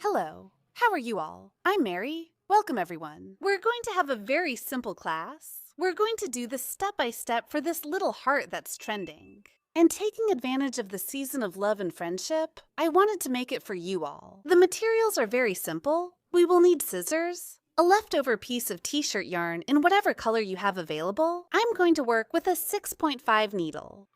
Hello, how are you all? I'm Mary. Welcome everyone. We're going to have a very simple class. We're going to do the step-by-step for this little heart that's trending. And taking advantage of the season of love and friendship, I wanted to make it for you all. The materials are very simple. We will need scissors, a leftover piece of t-shirt yarn in whatever color you have available. I'm going to work with a 6.5 needle.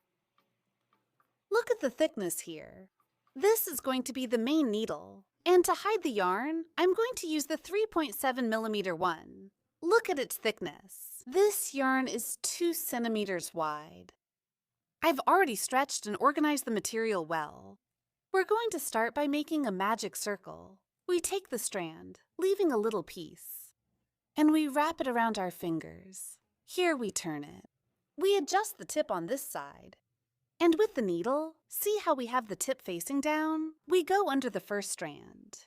Look at the thickness here. This is going to be the main needle. And to hide the yarn, I'm going to use the 3.7 millimeter one. Look at its thickness. This yarn is 2 centimeters wide. I've already stretched and organized the material well. We're going to start by making a magic circle. We take the strand, leaving a little piece, and we wrap it around our fingers. Here we turn it. We adjust the tip on this side. And with the needle, see how we have the tip facing down? We go under the first strand,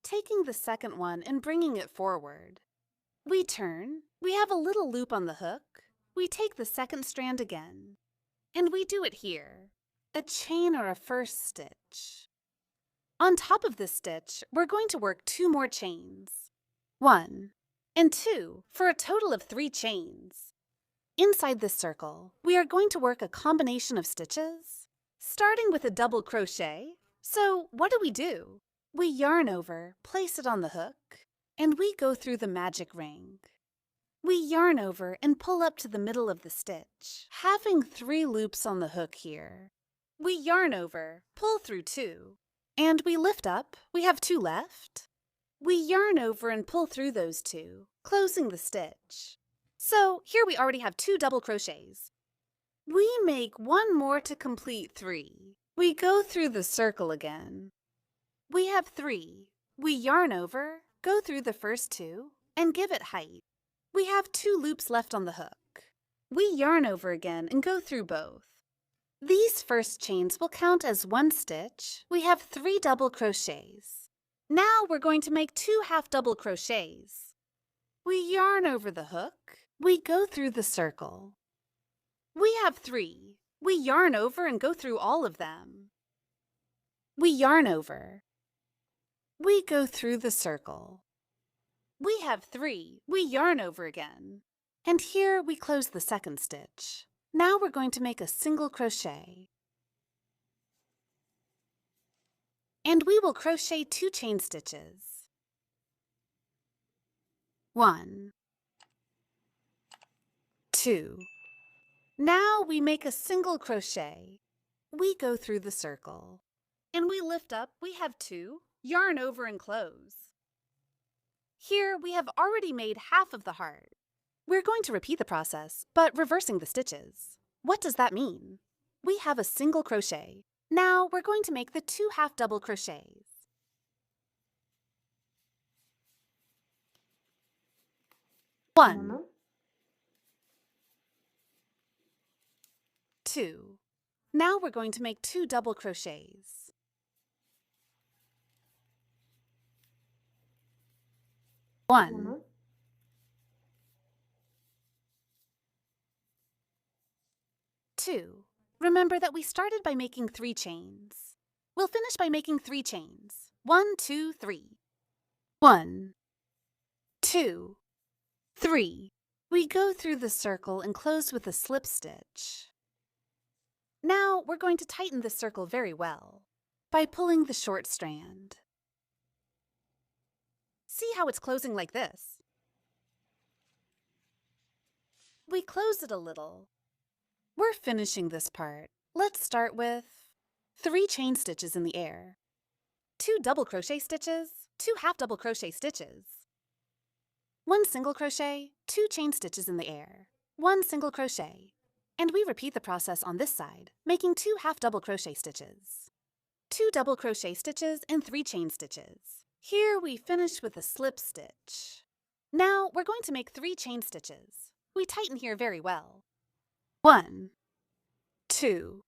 taking the second one and bringing it forward. We turn, we have a little loop on the hook, we take the second strand again, and we do it here, a chain or a first stitch. On top of this stitch, we're going to work 2 more chains, 1 and 2, for a total of 3 chains. Inside this circle, we are going to work a combination of stitches, starting with a double crochet. So what do? We yarn over, place it on the hook, and we go through the magic ring. We yarn over and pull up to the middle of the stitch, having 3 loops on the hook here. We yarn over, pull through 2, and we lift up. We have 2 left. We yarn over and pull through those 2, closing the stitch. So here we already have 2 double crochets. We make 1 more to complete 3. We go through the circle again. We have 3. We yarn over, go through the first 2, and give it height. We have 2 loops left on the hook. We yarn over again and go through both. These first chains will count as 1 stitch. We have 3 double crochets. Now we're going to make 2 half double crochets. We yarn over the hook. We go through the circle. We have 3. We yarn over and go through all of them. We yarn over. We go through the circle. We have 3. We yarn over again. And here we close the second stitch. Now we're going to make a single crochet. And we will crochet 2 chain stitches. 1, 2. Now we make a single crochet. We go through the circle. And we lift up, we have 2, yarn over and close. Here we have already made half of the heart. We're going to repeat the process, but reversing the stitches. What does that mean? We have a single crochet. Now we're going to make the 2 half double crochets. 1, 2. Now we're going to make 2 double crochets. 1, 2. Remember that we started by making 3 chains. We'll finish by making 3 chains. 1, 2, 3. 1, 2, 3. We go through the circle and close with a slip stitch. Now we're going to tighten this circle very well by pulling the short strand. See how it's closing like this? We close it a little. We're finishing this part. Let's start with 3 chain stitches in the air, 2 double crochet stitches, 2 half double crochet stitches, 1 single crochet, 2 chain stitches in the air, 1 single crochet. And we repeat the process on this side, making 2 half double crochet stitches, 2 double crochet stitches and 3 chain stitches. Here we finish with a slip stitch. Now we're going to make 3 chain stitches. We tighten here very well. 1, 2,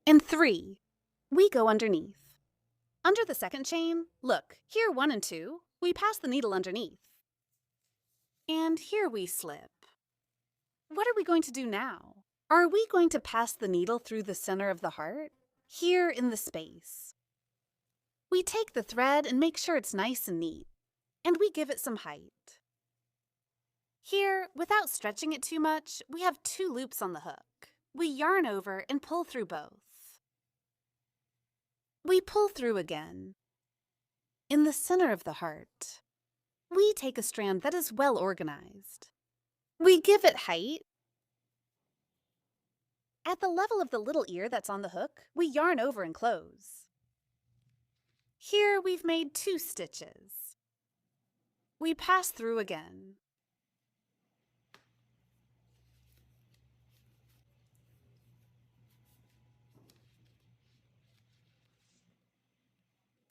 and 3. We go underneath. Under the second chain, look, here 1 and 2, we pass the needle underneath. And here we slip. What are we going to do now? Are we going to pass the needle through the center of the heart? Here in the space. We take the thread and make sure it's nice and neat, and we give it some height. Here, without stretching it too much, we have 2 loops on the hook. We yarn over and pull through both. We pull through again. In the center of the heart, we take a strand that is well organized. We give it height. At the level of the little ear that's on the hook, we yarn over and close. Here we've made 2 stitches. We pass through again.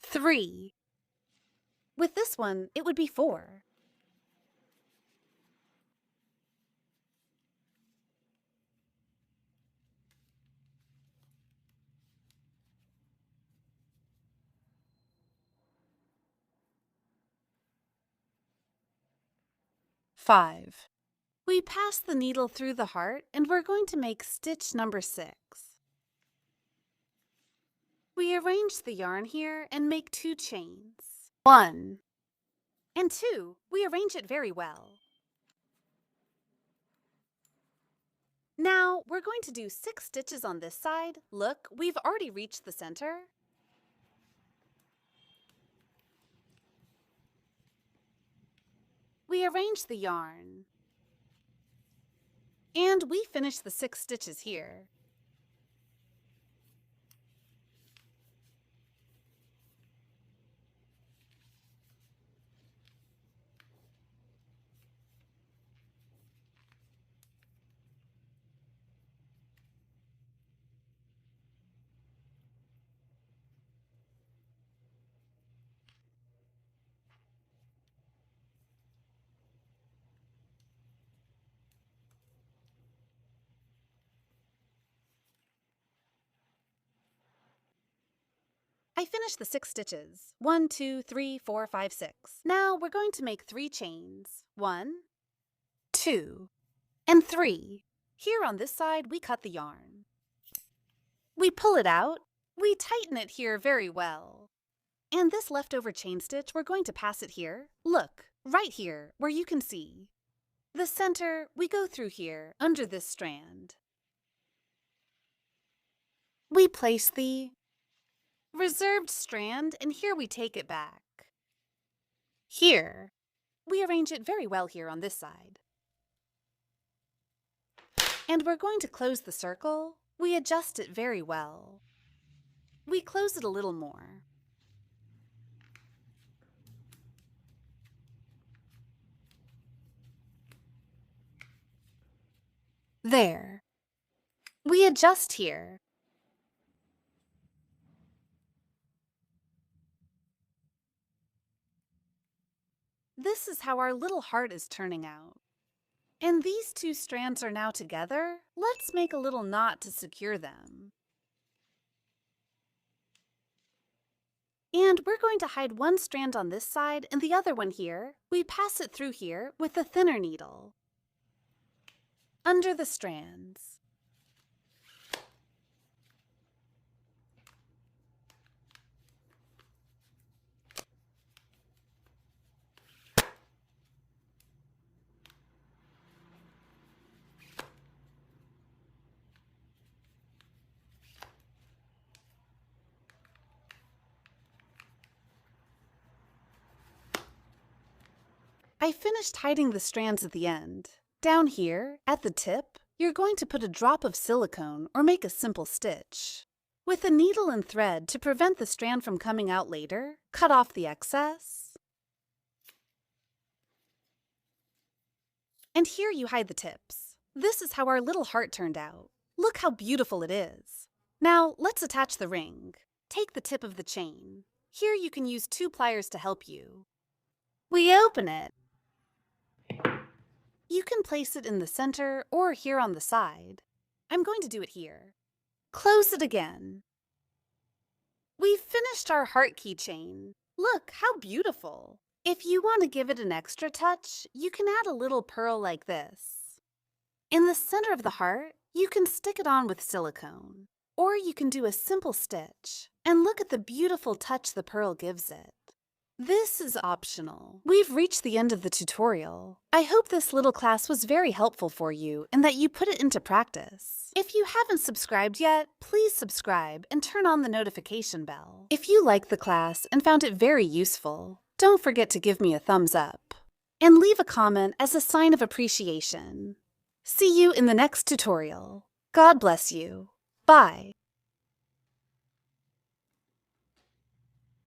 Three. With this one, it would be 4. Five. We pass the needle through the heart and we're going to make stitch number 6. We arrange the yarn here and make 2 chains. 1 and 2. We arrange it very well. Now we're going to do 6 stitches on this side. Look, we've already reached the center. We arrange the yarn. And we finish the 6 stitches here. I finished the 6 stitches. 1, 2, 3, 4, 5, 6. Now we're going to make 3 chains. 1, 2, and 3. Here on this side, we cut the yarn. We pull it out. We tighten it here very well. And this leftover chain stitch, we're going to pass it here. Look, right here, where you can see. The center, we go through here, under this strand. We place the reserved strand, and here we take it back. Here, we arrange it very well here on this side. And we're going to close the circle. We adjust it very well. We close it a little more. There. We adjust here. This is how our little heart is turning out. And these 2 strands are now together. Let's make a little knot to secure them. And we're going to hide one strand on this side and the other one here. We pass it through here with a thinner needle. Under the strands. I finished hiding the strands at the end. Down here, at the tip, you're going to put a drop of silicone or make a simple stitch. With a needle and thread to prevent the strand from coming out later, cut off the excess. And here you hide the tips. This is how our little heart turned out. Look how beautiful it is. Now let's attach the ring. Take the tip of the chain. Here you can use 2 pliers to help you. We open it. You can place it in the center or here on the side. I'm going to do it here. Close it again. We've finished our heart keychain. Look, how beautiful. If you want to give it an extra touch, you can add a little pearl like this. In the center of the heart, you can stick it on with silicone. Or you can do a simple stitch. And look at the beautiful touch the pearl gives it. This is optional. We've reached the end of the tutorial. I hope this little class was very helpful for you and that you put it into practice. If you haven't subscribed yet, please subscribe and turn on the notification bell. If you liked the class and found it very useful, don't forget to give me a thumbs up and leave a comment as a sign of appreciation. See you in the next tutorial. God bless you. Bye.